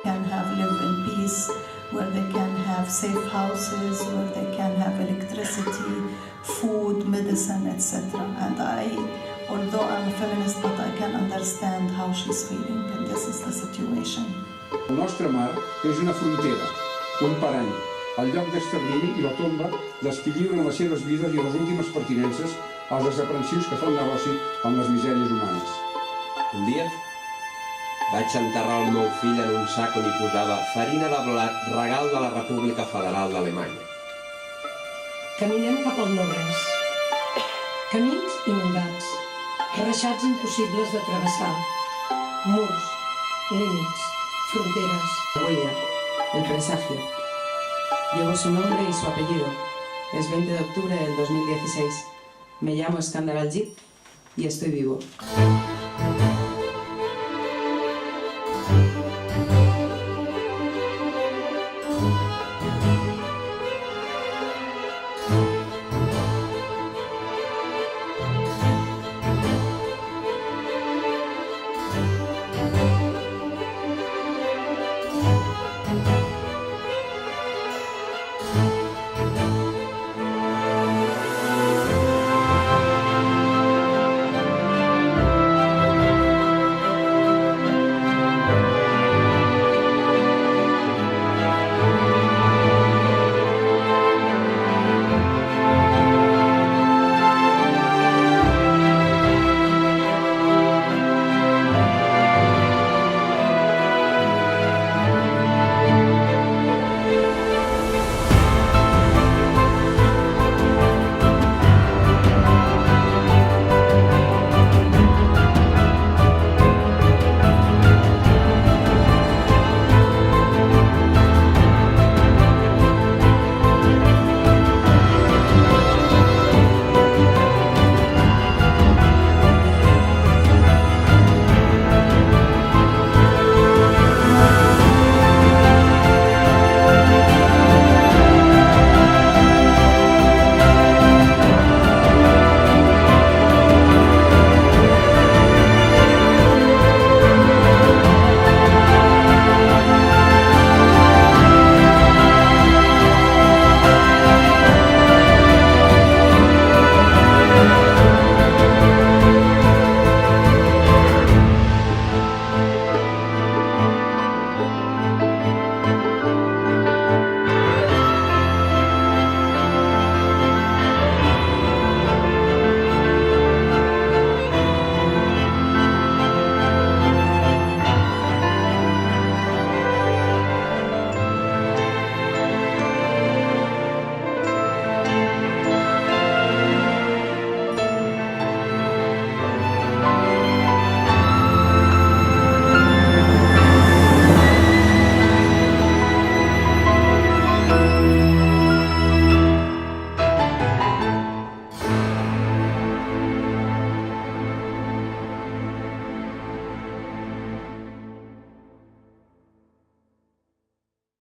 Can have live in peace, where they can have safe houses, where they can have electricity, food, medicine, etc. And although I'm a feminist, but I can understand how she's feeling, and this is the situation. El nostre mar és una frontera, un parany, el lloc d'extermini i la tomba dels que lliuren les seves vides i les últimes pertinences als desaprensius que fan negoci amb les misèries humanes. Un dia vaig enterrar el meu fill en un sac on hi posava farina de blat, regal de la República Federal d'Alemanya. Caminem cap al no-res. Camins inundats, reixats impossibles de travessar, murs, límits, fronteras. La huella, el presagio. Llevo su nombre y su apellido. Es 20 de octubre del 2016. Me llamo Skandar Aljit y estoy vivo.